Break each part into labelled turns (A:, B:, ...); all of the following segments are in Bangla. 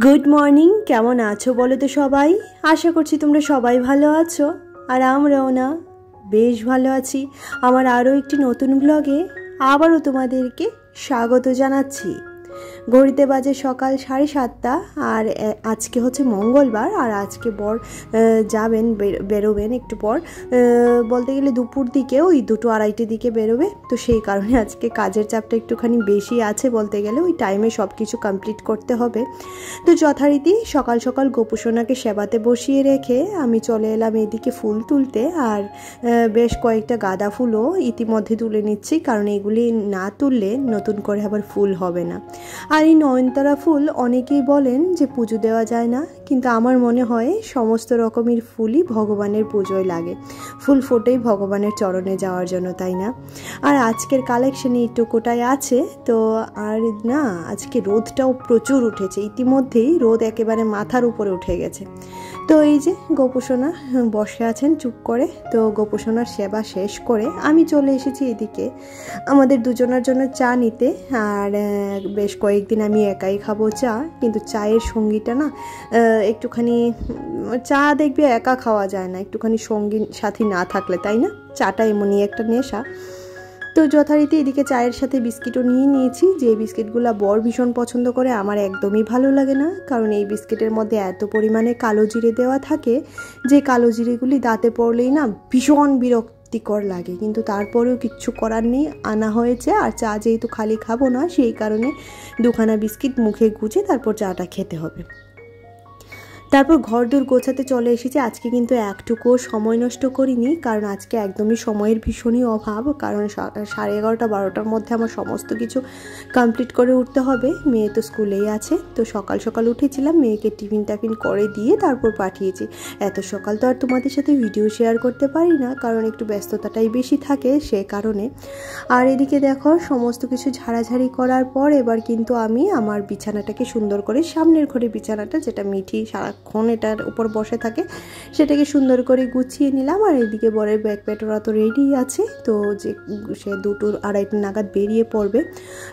A: গুড মর্নিং, কেমন আছো বলো তো সবাই। আশা করছি তোমরা সবাই ভালো আছো, আর আমরাও না বেশ ভালো আছি। আমার আরও একটি নতুন ব্লগে আবারও তোমাদেরকে স্বাগত জানাচ্ছি। ঘড়িতে বাজে সকাল 7:30, আর আজকে হচ্ছে মঙ্গলবার। আর আজকে বর যাবেন, বেরোবেন একটু পর, বলতে গেলে দুপুর দিকে ওই 2-2:30 দিকে বেরোবে। তো সেই কারণে আজকে কাজের চাপটা একটুখানি বেশি আছে বলতে গেলে, ওই টাইমে সব কিছু কমপ্লিট করতে হবে। তো যথারীতি সকাল সকাল গোপুসোনাকে সেবাতে বসিয়ে রেখে আমি চলে এলাম এদিকে ফুল তুলতে। আর বেশ কয়েকটা গাঁদা ফুলও ইতিমধ্যে তুলে নিচ্ছি, কারণ এগুলি না তুললে নতুন করে আবার ফুল হবে না। আর এই নয়নতারা ফুল অনেকেই বলেন যে পুজো দেওয়া যায় না, কিন্তু আমার মনে হয় সমস্ত রকমের ফুলই ভগবানের পুজোয় লাগে। ফুল ফোটেই ভগবানের চরণে যাওয়ার জন্য, তাই না? আর আজকের কালেকশানে এইটুকুটাই আছে। তো আর না, আজকে রোদটাও প্রচুর উঠেছে, ইতিমধ্যেই রোদ একেবারে মাথার উপরে উঠে গেছে। তো এই যে গোপুসোনা বসে আছেন চুপ করে। তো গোপুসোনার সেবা শেষ করে আমি চলে এসেছি এদিকে আমাদের দুজনের জন্য চা নিতে। আর বেশ কয়েকদিন আমি একাই খাবো চা, কিন্তু চায়ের সঙ্গীটা না একটুখানি, চা দেখবে একা খাওয়া যায় না, একটুখানি সঙ্গী সাথী না থাকলে, তাই না? চাটা এমনই একটা নেশা। তো যথারীতি এদিকে চায়ের সাথে বিস্কিটও নিয়ে নিয়েছি। যে বিস্কিটগুলো বর ভীষণ পছন্দ করে, আমার একদমই ভালো লাগে না, কারণ এই বিস্কিটের মধ্যে এত পরিমাণে কালো জিরে দেওয়া থাকে যে কালো জিরেগুলি দাঁতে পড়লেই না ভীষণ বিরক্তিকর লাগে। কিন্তু তারপরেও কিচ্ছু করার নেই, আনা হয়েছে। আর চা যেহেতু খালি খাবো না, সেই কারণে দুখানা বিস্কিট মুখে গুজে তারপর চাটা খেতে হবে। তারপর ঘরদোর গোছাতে চলে এসেছি। আজকে কিন্তু একটুকুও সময় নষ্ট করিনি, কারণ আজকে একদমই সময়ের ভীষণই অভাব। কারণ 11:30-12টার মধ্যে আমার সমস্ত কিছু কমপ্লিট করে উঠতে হবে। মেয়ে তো স্কুলেই আছে। তো সকাল সকাল উঠেছিলাম, মেয়েকে টিফিন টাফিন করে দিয়ে তারপর পাঠিয়েছি। এত সকাল তো আর তোমাদের সাথে ভিডিও শেয়ার করতে পারি না, কারণ একটু ব্যস্ততাটাই বেশি থাকে সে কারণে। আর এদিকে দেখো সমস্ত কিছু ঝাড়াঝাড়ি করার পর এবার কিন্তু আমি আমার বিছানাটাকে সুন্দর করে, সামনের ঘরে বিছানাটা যেটা মিঠি সারাক্ষণ এটার উপর বসে থাকে, সেটাকে সুন্দর করে গুছিয়ে নিলাম। আর এদিকে বরের ব্যাগ প্যাটোরা তো রেডি আছে, তো যে সে 2-2:30 নাগাদ বেরিয়ে পড়বে।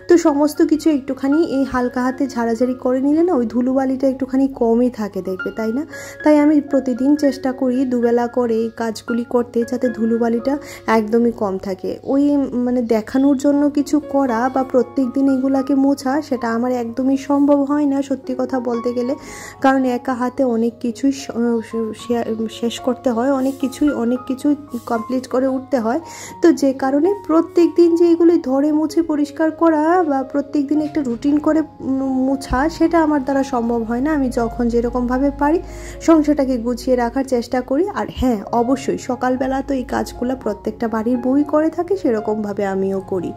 A: তো সমস্ত কিছু একটুখানি এই হালকা হাতে ঝাড়াঝাড়ি করে নিলে না ওই ধুলোবালিটা একটুখানি কমই থাকে দেখবে, তাই না? তাই আমি প্রতিদিন চেষ্টা করি দুবেলা করে এই কাজগুলি করতে, যাতে ধুলোবালিটা একদমই কম থাকে। ওই মানে দেখানোর জন্য কিছু করা বা প্রত্যেক দিন এগুলাকে মোছা, সেটা আমার একদমই সম্ভব হয় না সত্যি কথা বলতে গেলে, কারণ একা হাতে অনেক কিছুই শেষ করতে হয়, অনেক কিছুই কমপ্লিট করে উঠতে হয়। তো যে কারণে প্রত্যেক দিন যে এগুলি ধরে মুছে পরিষ্কার করা বা প্রত্যেক দিন একটা রুটিন করে মুছা, সেটা আমার দ্বারা সম্ভব হয় না। আমি যখন যেরকমভাবে পারি সংসারটাকে গুছিয়ে রাখার চেষ্টা করি। আর হ্যাঁ, অবশ্যই সকালবেলা তো এই কাজগুলো প্রত্যেকটা বাড়ির বউই করে থাকে, সেরকমভাবে আমিও করি।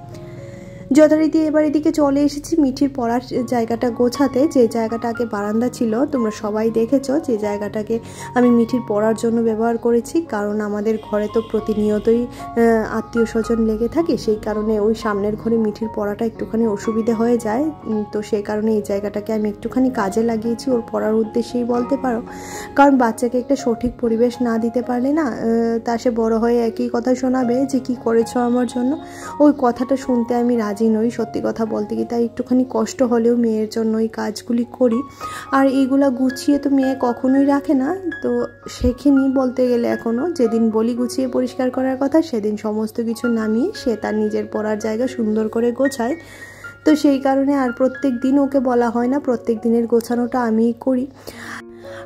A: যথারীতি এবার এদিকে চলে এসেছি মিঠির পড়ার জায়গাটা গোছাতে। যে জায়গাটা আগে বারান্দা ছিল, তোমরা সবাই দেখেছো, যে জায়গাটাকে আমি মিঠির পড়ার জন্য ব্যবহার করেছি, কারণ আমাদের ঘরে তো প্রতিনিয়তই আত্মীয় স্বজন লেগে থাকে। সেই কারণে ওই সামনের ঘরে মিঠির পড়াটা একটুখানি অসুবিধে হয়ে যায়। তো সেই কারণে এই জায়গাটাকে আমি একটুখানি কাজে লাগিয়েছি, ওর পড়ার উদ্দেশ্যেই বলতে পারো। কারণ বাচ্চাকে একটা সঠিক পরিবেশ না দিতে পারলে না, তা সে বড় হয়ে একই কথা শোনাবে যে কি করেছো আমার জন্য। ওই কথাটা শুনতে আমি রাজি নই সত্যি কথা বলতে কি। তাই একটুখানি কষ্ট হলেও মেয়ের জন্য এই কাজগুলি করি। আর এইগুলা গুছিয়ে তো মেয়ে কখনোই রাখে না, তো শেখেনি বলতে গেলে এখনও। যেদিন বলি গুছিয়ে পরিষ্কার করার কথা, সেদিন সমস্ত কিছু নামিয়ে সে তার নিজের পড়ার জায়গা সুন্দর করে গোছায়। তো সেই কারণে আর প্রত্যেক দিন ওকে বলা হয় না, প্রত্যেক দিনের গোছানোটা আমিই করি।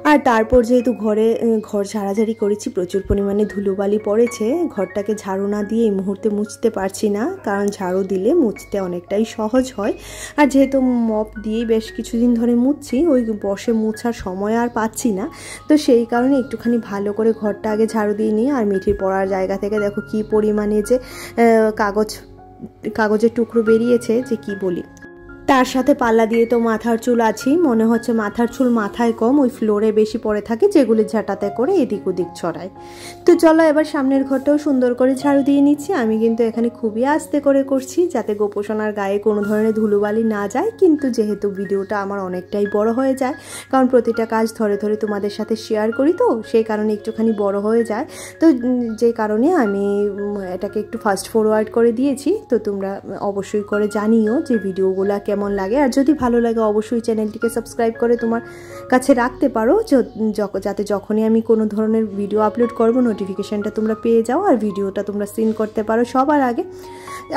A: আর তারপর যেহেতু ঘর ঝাড়াঝাড়ি করেছি, প্রচুর পরিমাণে ধুলোবালি পড়েছে, ঘরটাকে ঝাড়ু না দিয়ে এই মুহূর্তে মুছতে পারছি না, কারণ ঝাড়ু দিলে মুছতে অনেকটাই সহজ হয়। আর যেহেতু মপ দিয়েই বেশ কিছুদিন ধরে মুছছি, ওই বসে মুছার সময় আর পাচ্ছি না। তো সেই কারণে একটুখানি ভালো করে ঘরটা আগে ঝাড়ু দিয়ে নিই। আর মিঠির পড়ার জায়গা থেকে দেখো কি পরিমাণে যে কাগজের টুকরো বেরিয়েছে, যে কি বলি। তার সাথে পাল্লা দিয়ে তো মাথার চুল আছেই, মনে হচ্ছে মাথার চুল মাথায় কম, ওই ফ্লোরে বেশি পড়ে থাকে, যেগুলি ঝাঁটাতে করে এদিক ওদিক ছড়ায়। তো চলো এবার সামনের ঘরটাও সুন্দর করে ঝাড়ু দিয়ে নিচ্ছি। আমি কিন্তু এখানে খুবই আস্তে করে করছি, যাতে গোপোষণার গায়ে কোনো ধরনের ধুলোবালি না যায়। কিন্তু যেহেতু ভিডিওটা আমার অনেকটাই বড় হয়ে যায়, কারণ প্রতিটা কাজ ধরে ধরে তোমাদের সাথে শেয়ার করি, তো সেই কারণে একটুখানি বড় হয়ে যায়। তো যে কারণে আমি এটাকে একটু ফাস্ট ফরওয়ার্ড করে দিয়েছি। তো তোমরা অবশ্যই করে জানিও যে ভিডিওগুলো কেমন কেমন লাগে। আর যদি ভালো লাগে অবশ্যই চ্যানেলটিকে সাবস্ক্রাইব করে তোমার কাছে রাখতে পারো, যাতে যখনই আমি কোনো ধরনের ভিডিও আপলোড করব নোটিফিকেশানটা তোমরা পেয়ে যাও আর ভিডিওটা তোমরা সিন করতে পারো সবার আগে।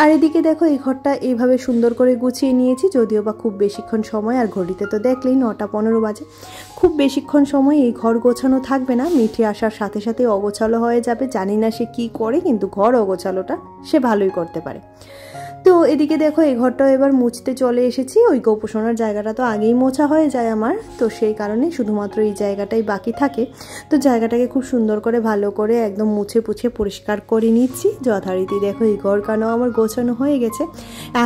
A: আর এদিকে দেখো এই ঘরটা এইভাবে সুন্দর করে গুছিয়ে নিয়েছি, যদিও বা খুব বেশিক্ষণ সময়, আর ঘড়িতে তো দেখলেই 9:15 বাজে, খুব বেশিক্ষণ সময় এই ঘর গোছানো থাকবে না। মিঠি আসার সাথে সাথে অগোছালো হয়ে যাবে, জানি না সে কী করে, কিন্তু ঘর অগোছালোটা সে ভালোই করতে পারে। তো এদিকে দেখো এই ঘরটাও এবার মুছতে চলে এসেছি। ওই গোপোষণার জায়গাটা তো আগেই মোছা হয়ে যায় আমার, তো সেই কারণে শুধুমাত্র এই জায়গাটাই বাকি থাকে। তো জায়গাটাকে খুব সুন্দর করে ভালো করে একদম মুছে পুছে পরিষ্কার করে নিচ্ছি যথারীতি। দেখো এই ঘর কানো আমার গোছানো হয়ে গেছে,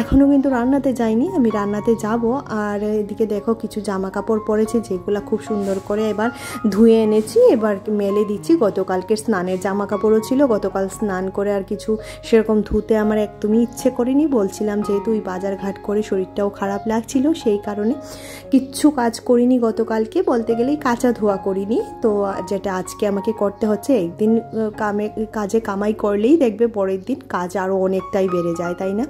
A: এখনও কিন্তু রান্নাতে যাইনি, আমি রান্নাতে যাব। আর এদিকে দেখো কিছু জামা কাপড় পরেছে যেগুলো খুব সুন্দর করে এবার ধুয়ে এনেছি, এবার মেলে দিচ্ছি। গতকালকের স্নানের জামা কাপড়ও ছিল, গতকাল স্নান করে আর কিছু সেরকম ধুতে আমার একদমই ইচ্ছে করেনি, বলছিলাম যেহেতু ওই বাজার ঘাট করে শরীরটাও খারাপ লাগছিল, সেই কারণে কিচ্ছু কাজ করিনি গতকালকে, বলতে গেলেই কাঁচা ধোয়া করিনি। তো যেটা আজকে আমাকে করতে হচ্ছে, একদিন কাজে কামাই করলেই দেখবে পরের দিন কাজ আরও অনেকটাই বেড়ে যায়, তাই না?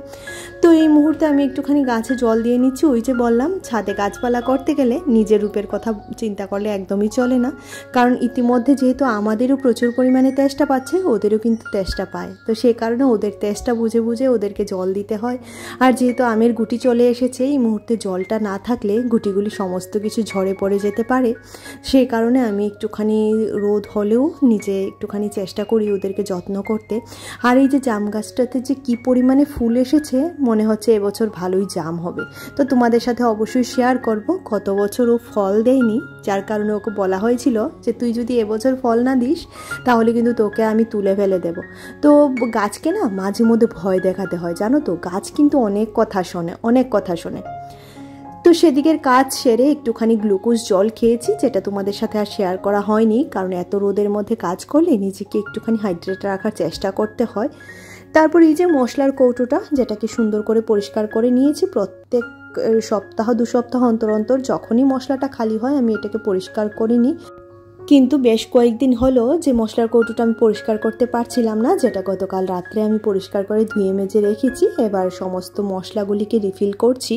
A: তো এই মুহূর্তে আমি একটুখানি গাছে জল দিয়ে নিচ্ছি। ওই যে বললাম ছাদে গাছপালা করতে গেলে নিজের রূপের কথা চিন্তা করলে একদমই চলে না, কারণ ইতিমধ্যে যেহেতু আমাদেরও প্রচুর পরিমাণে তেষ্টা পাচ্ছে, ওদেরও কিন্তু তেষ্টা পায়, তো সেই কারণে ওদের তেষ্টা বুঝে বুঝে ওদেরকে জল দিতে হয়। আর যেহেতু আমের গুটি চলে এসেছে, এই মুহূর্তে জলটা না থাকলে গুটিগুলি সমস্ত কিছু ঝরে পড়ে যেতে পারে, সেই কারণে আমি একটুখানি রোদ হলেও নিজে একটুখানি চেষ্টা করি ওদেরকে যত্ন করতে। আর এই যে জাম গাছটাতে যে কী পরিমাণে ফুল এসেছে, মনে হচ্ছে এবছর ভালোই জাম হবে। তো তোমাদের সাথে অবশ্যই শেয়ার করব। গত বছর ও ফল দেয়নি, যার কারণে ওকে বলা হয়েছিল যে তুই যদি এবছর ফল না দিস তাহলে কিন্তু তোকে আমি তুলে ফেলে দেব। তো গাছকে না মাঝে মধ্যে ভয় দেখাতে হয়, জানো তো, গাছ কিন্তু অনেক কথা শোনে। তো সেদিকের কাজ সেরে একটুখানি গ্লুকোজ জল খেয়েছি, যেটা তোমাদের সাথে আর শেয়ার করা হয়নি, কারণ এত রোদের মধ্যে কাজ করলে নিজেকে একটুখানি হাইড্রেট রাখার চেষ্টা করতে হয়। তারপর এই যে মশলার কৌটোটা, যেটাকে সুন্দর করে পরিষ্কার করে নিয়েছি, প্রত্যেক সপ্তাহ 2 সপ্তাহ অন্তর অন্তর যখনই মশলাটা খালি হয় আমি এটাকে পরিষ্কার করে নিই। কিন্তু বেশ কয়েকদিন হলো যে মশলার কৌটোটা আমি পরিষ্কার করতে পারছিলাম না, যেটা গতকাল রাত্রে আমি পরিষ্কার করে ধুয়ে মেজে রেখেছি। এবার সমস্ত মশলাগুলিকে রিফিল করছি,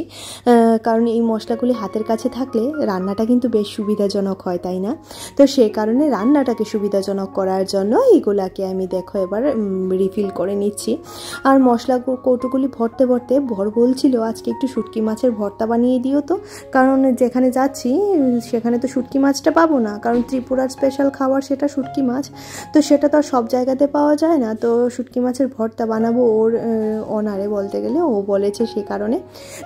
A: কারণ এই মশলাগুলি হাতের কাছে থাকলে রান্নাটা কিন্তু বেশ সুবিধাজনক হয়, তাই না? তো সেই কারণে রান্নাটাকে সুবিধাজনক করার জন্য এইগুলাকে আমি দেখো এবার রিফিল করে নিচ্ছি। আর মশলা কৌটোগুলি ভরতে ভরতে বর বলছিল আজকে একটু শুটকি মাছের ভর্তা বানিয়ে দিও তো, কারণ যেখানে যাচ্ছি সেখানে তো শুটকি মাছটা পাবো না, কারণ ত্রিপুরা স্পেশাল খাবার সেটা শুটকি মাছ, তো সেটা তো আর সব জায়গাতে পাওয়া যায় না। তো শুটকি মাছের ভর্তা বানাবো ওর অনারে, বলতে গেলে ও বলেছে, সে কারণে।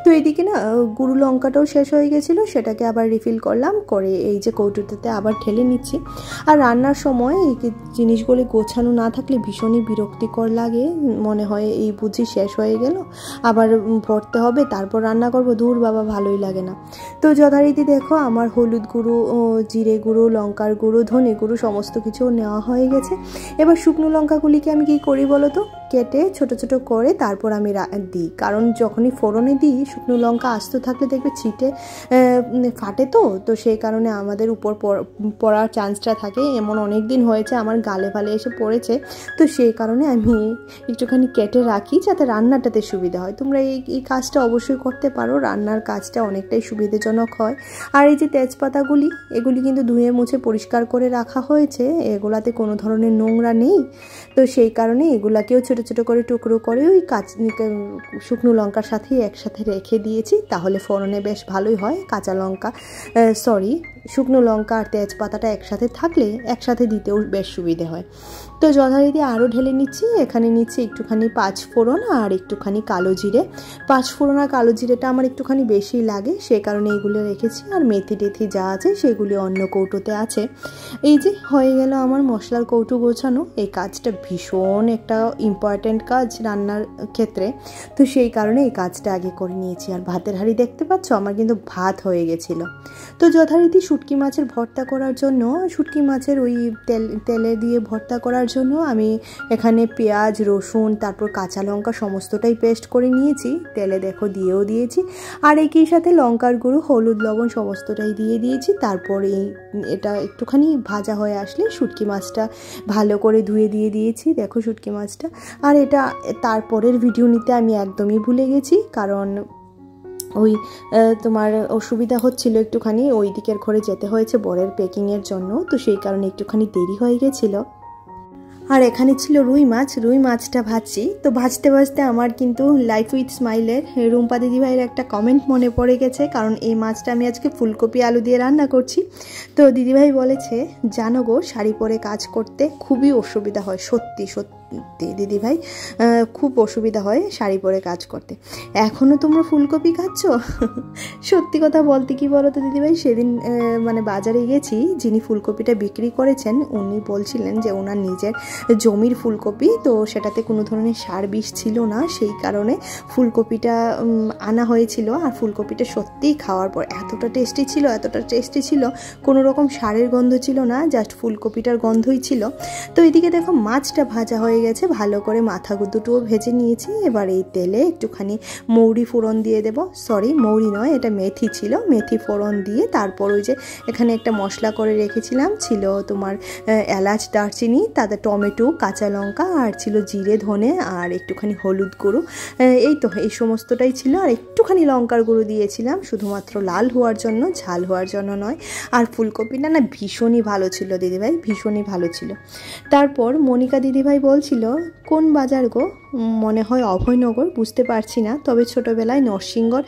A: তো এদিকে না গুঁড়ো লঙ্কাটাও শেষ হয়ে গেছিলো, সেটাকে আবার রিফিল করলাম, করে এই যে কৌটোটাতে আবার ঢেলে নিচ্ছি। আর রান্নার সময় এই জিনিসগুলি গোছানো না থাকলে ভীষণই বিরক্তিকর লাগে, মনে হয় এই বুঝি শেষ হয়ে গেল, আবার ভরতে হবে, তারপর রান্না করবো, দূর বাবা, ভালোই লাগে না। তো যথারীতি দেখো আমার হলুদ গুঁড়ো, জিরে গুঁড়ো, লঙ্কার গুঁড়ো, ধনে গুঁড়ো সমস্ত কিছু নেওয়া হয়ে গেছে। এবার শুকনো লঙ্কাগুলিকে আমি কি করি বলো তো, কেটে ছোট ছোট করে তারপর আমি দিই, কারণ যখনই ফোড়নে দিই শুকনো লঙ্কা আস্ত থাকলে দেখবে ছিটে ফাটে, তো সেই কারণে আমাদের উপর পড়ার চান্সটা থাকে। এমন অনেক দিন হয়েছে আমার গালে ফালে এসে পড়েছে, তো সেই কারণে আমি একটুখানি কেটে রাখি যাতে রান্নাটাতে সুবিধা হয়। তোমরা এই কাজটা অবশ্যই করতে পারো, রান্নার কাজটা অনেকটাই সুবিধাজনক হয়। আর এই যে তেজপাতাগুলি, এগুলি কিন্তু ধুয়ে মুছে পরিষ্কার করে রাখা হয়েছে, এগুলাতে কোনো ধরনের নোংরা নেই, তো সেই কারণে এগুলাকেও ছোট ছোট করে টুকরো করে ওই শুকনো লঙ্কার সাথে একসাথে রেখে দিয়েছি, তাহলে ফোড়নে বেশ ভালোই হয়। কাঁচা লঙ্কা শুকনো লঙ্কা আর তেজপাতাটা একসাথে থাকলে একসাথে দিতেও বেশ সুবিধে হয়। তো যথারীতি আরও ঢেলে নিচ্ছি, এখানে নিচ্ছি একটুখানি 5 ফোড়ন আর একটুখানি কালো জিরে। 5 ফোড়ন আর কালো জিরেটা আমার একটুখানি বেশি লাগে, সেই কারণে এগুলো রেখেছি। আর মেথি টেথি যা আছে সেগুলি অন্য কৌটোতে আছে। এই যে হয়ে গেল আমার মশলার কৌটো গোছানো। এই কাজটা ভীষণ একটা ইম্পর্ট্যান্ট কাজ রান্নার ক্ষেত্রে, তো সেই কারণে এই কাজটা আগে করে নিয়েছি। আর ভাতের হাঁড়ি দেখতে পাচ্ছ আমার কিন্তু ভাত হয়ে গেছিলো। তো যথারীতি শুটকি মাছের ভর্তা করার জন্য, শুটকি মাছের ওই তেলে দিয়ে ভর্তা করার জন্য আমি এখানে পেঁয়াজ, রসুন, তারপর কাঁচা লঙ্কা সমস্তটাই পেস্ট করে নিয়েছি, তেলে দেখো দিয়েও দিয়েছি। আর একই সাথে লঙ্কার গুঁড়ো, হলুদ, লবণ সমস্তটাই দিয়ে দিয়েছি। তারপরে এটা একটুখানি ভাজা হয়ে আসলে শুটকি মাছটা ভালো করে ধুয়ে দিয়ে দিয়েছি, দেখো শুটকি মাছটা। আর এটা তারপরের ভিডিও নিতে আমি একদমই ভুলে গেছি, কারণ ওই তোমার অসুবিধা হচ্ছিল একটুখানি, ওই দিকের ঘরে যেতে হয়েছে বরের প্যাকিংয়ের জন্য, তো সেই কারণে একটুখানি দেরি হয়ে গেছিলো। আর এখানে ছিল রুই মাছটা ভাজছি। তো ভাজতে ভাজতে আমার কিন্তু লাইফ উইথ স্মাইলের রুম্পা দিদিভাইয়ের একটা কমেন্ট মনে পড়ে গেছে, কারণ এই মাছটা আমি আজকে ফুলকপি আলু দিয়ে রান্না করছি। তো দিদিভাই বলেছে, জানো গো, শাড়ি পরে কাজ করতে খুবই অসুবিধা হয়, সত্যি দিদিভাই খুব অসুবিধা হয় শাড়ি পরে কাজ করতে। এখনও তোমরা ফুলকপি খাচ্ছ? সত্যি কথা বলতে কি বলো তো দিদিভাই, সেদিন মানে বাজারে গেছি, যিনি ফুলকপিটা বিক্রি করেছেন উনি বলছিলেন যে ওনার নিজের জমির ফুলকপি, তো সেটাতে কোনো ধরনের সার বিষ ছিল না, সেই কারণে ফুলকপিটা আনা হয়েছিল। আর ফুলকপিটা সত্যিই খাওয়ার পর এতটা টেস্টি ছিল, কোনো রকম সারের গন্ধ ছিল না, জাস্ট ফুলকপিটার গন্ধই ছিল। তো এদিকে দেখো মাছটা ভাজা হয়ে গেছে, ভালো করে মাথা দুটোও ভেজে নিয়েছি। এবার এই তেলে একটুখানি মৌরি ফোড়ন দিয়ে দেবো, সরি মৌরি নয়, এটা মেথি ছিল, মেথি ফোড়ন দিয়ে তারপর ওই যে এখানে একটা মশলা করে রেখেছিলাম, ছিল তোমার এলাচ, দারচিনি, তাতে টমেটো, কাঁচা লঙ্কা, আর ছিল জিরে, ধনে, আর একটুখানি হলুদ গুঁড়ো, এই তো এই সমস্তটাই ছিল। আর একটুখানি লঙ্কার গুঁড়ো দিয়েছিলাম, শুধুমাত্র লাল হওয়ার জন্য, ঝাল হওয়ার জন্য নয়। আর ফুলকপিটা না ভীষণই ভালো ছিল দিদিভাই, ভীষণই ভালো ছিল। তারপর মনিকা দিদিভাই বলছিল, কোন বাজার গো? মনে হয় অভয়নগর, বুঝতে পারছি না, তবে ছোটোবেলায় নরসিংগড়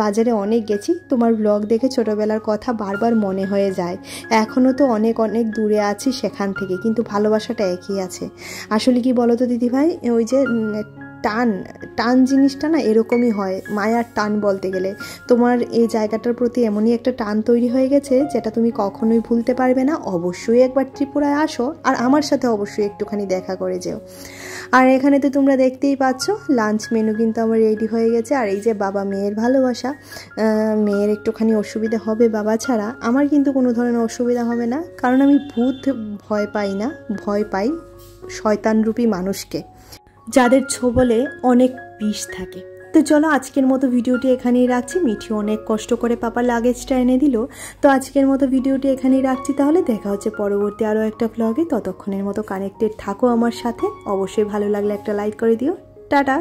A: বাজারে অনেক গেছি, তোমার ব্লগ দেখে ছোটোবেলার কথা বারবার মনে হয়ে যায়। এখনও তো অনেক দূরে আছি সেখান থেকে, কিন্তু ভালোবাসাটা একই আছে। আসলে কি বলো তো দিদিভাই, ওই যে টান জিনিসটা না এরকমই হয়, মায়ার টান বলতে গেলে। তোমার এই জায়গাটার প্রতি এমনই একটা টান তৈরি হয়ে গেছে যেটা তুমি কখনোই ভুলতে পারবে না। অবশ্যই একবার ত্রিপুরায় আসো, আর আমার সাথে অবশ্যই একটুখানি দেখা করে যেও। আর এখানে তো তোমরা দেখতেই পাচ্ছ লাঞ্চ মেনু কিন্তু আমার রেডি হয়ে গেছে। আর এই যে বাবা মেয়ের ভালোবাসা, মেয়ের একটুখানি অসুবিধা হবে বাবা ছাড়া, আমার কিন্তু কোনো ধরনের অসুবিধা হবে না, কারণ আমি ভূত ভয় পাই না, ভয় পাই শয়তানরূপী মানুষকে, যাদের ছোবলে অনেক বিষ থাকে। তো চলো আজকের মতো ভিডিওটি এখানেই রাখছি। মিঠি অনেক কষ্ট করে পাপার লাগেজটা এনে দিল। তো আজকের মতো ভিডিওটি এখানেই রাখছি, তাহলে দেখা হচ্ছে পরবর্তী আরও একটা ব্লগে। ততক্ষণের মতো কানেক্টেড থাকো আমার সাথে, অবশ্যই ভালো লাগলে একটা লাইক করে দিও। টাটা।